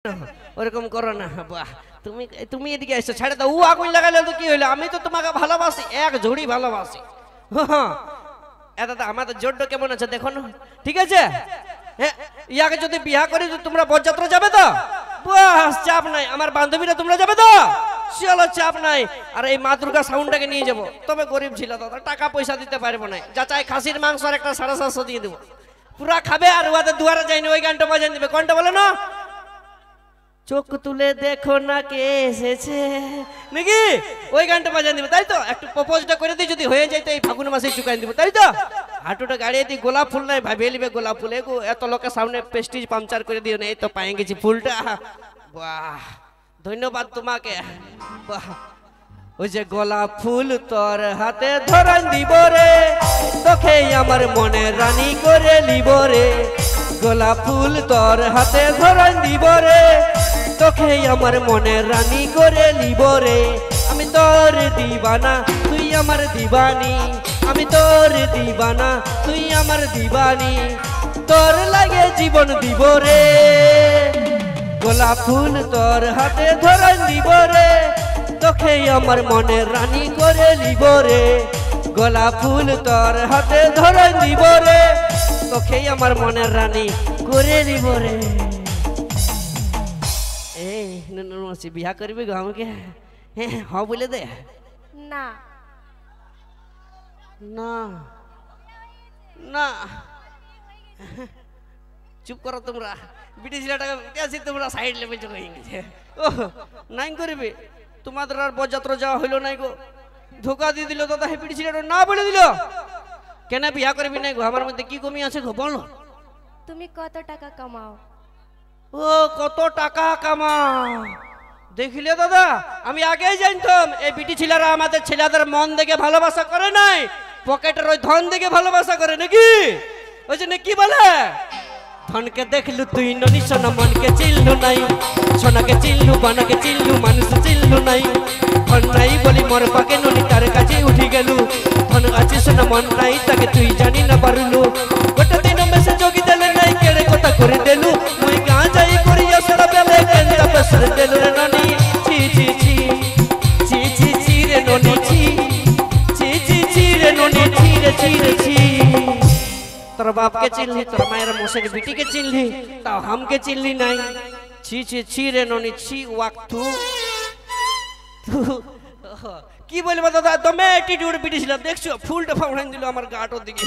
ওরকম করো না। বাহ, তুমি তুমি এদিকে এসো, ছেড়ে দাও। ও আগুন লাগালে তো কি হইলো? আমি তো তোমাকে ভালোবাসি, এক ঝুড়ি ভালোবাসি। দাদা আমাদের জোরটা কেমন আছে দেখো না, ঠিক আছে? হ্যাঁ, ইয়াকে যদি বিয়া করি তোমরা বরযাত্রা যাবে তো? বাস, চাপ নাই। আমার বান্ধবীরা তোমরা যাবে তো? চলো, চাপ নাই। আর এই মা দুর্গা সাউন্ডটাকে নিয়ে যাবো। তবে গরিব ছিল দাদা, টাকা পয়সা দিতে পারবো না। যা চাই খাসির মাংস আর একটা 750 দিয়ে দেবো, পুরা খাবে। আর ওদের দুয়ারে যায়নি, ওই গানটা বাজান দিবে। কোনটা বলে না? চোখ তুলে দেখো না কে এসেছে, নাকি ওই গানটা বাজান দিবে, তাই তো? একটু প্রপোজটা করে দিই, যদি হয়ে যায় তো এই ফাগুন মাসে চুকাই দিব, তাই তো? হাঁটুটা গাড়িয়ে দিই, গোলাপ ফুল নাই ভাই, ভেলিবে গোলাপ ফুল। এগো এত লোকের সামনে প্রেস্টিজ পাংচার করে দিও না। এই তো পায়ে গেছি ফুলটা। বাহ, ধন্যবাদ তোমাকে। বাহ, ওই যে গোলাপ ফুল তোর হাতে ধরান দিব রে, তোকে আমার মনে রানী করে লিব রে। গোলাপ ফুল তোর হাতে ধরান দিব রে, তোকে আমার মনে রানী করে লিব রে। আমি তোর দিবানা, তুই আমার দিবানি। আমি তোর দিবানা, তুই আমার দিবানি। তোর লাগে জীবন দিব রে। গোলাপ ফুল তোর হাতে ধরান দিব রে, তোকে আমার মনে রানী করে লিব রে। গোলাপ ফুল তোর হাতে ধরান দিব রে, তোকে আমার মনের রানী করে লিব রে। এই নুনুমাসি বিয়া করবি গো আমাকে? হ্যাঁ, হ বলে দে। না না না, চুপ করো তোমরা। ব্রিটিশ ছেলেটাকে তোমরা সাইড লেভেল চলে গেছে। ও নাই করবে, তোমাদের আর বরযাত্রা যাওয়া হইলো নাই গো। ধোকা দিয়ে দিল দাদা, হে ব্রিটিশ ছেলেটা না বলে দিল। কেন বিয়া করবি নাই গো? আমার মধ্যে কি কমি আছে গো বলো? তুমি কত টাকা কামাও? ও কত টাকা কামাও দেখিলে দাদা, আমি আগেই জানতাম এই বিটি ছেলেরা আমাদের ছেলেদের মন দেখে ভালোবাসা করে নাই, পকেটের ওই ধন দেখে ভালোবাসা করে, নাকি? ওই জন্য কি বলে, ধনকে দেখলু তুই ননি সোনা, মনকে চিনলু নাই। সোনাকে চিনলু, বানাকে চিনলু, মানুষ চিনলু নাই। ধন নাই বলি মোর পাকে ননি তার কাছে উঠি গেলু। ধন আছে সোনা মন নাই, তাকে তুই জানি না পারলু। গোটা দিন মেসে যোগী দেলে নাই, কেড়ে কথা করে দেলু। মুই গাঁ যাই করিয়া সারা বেলে কেন্দা পেছর দেলু রে ননি। ছি ছি ছি ছি ছি ছি রে ননি, ছি ছি ছি ছি রে ননি, ছি রে ছি রে ছি। তোর বাপকে চিনলি, তোর মায়ের মোষের বিটিকে চিনলি, তাও হামকে চিনলি নাই। ছি ছি ছি রে ননি, ছি ওয়াক তু। কি বলবো দাদা, দমে অ্যাটিটিউড বিটিছিলাম, দেখছো ফুলটা ফাউড়ান দিল আমার গাটোর দিকে।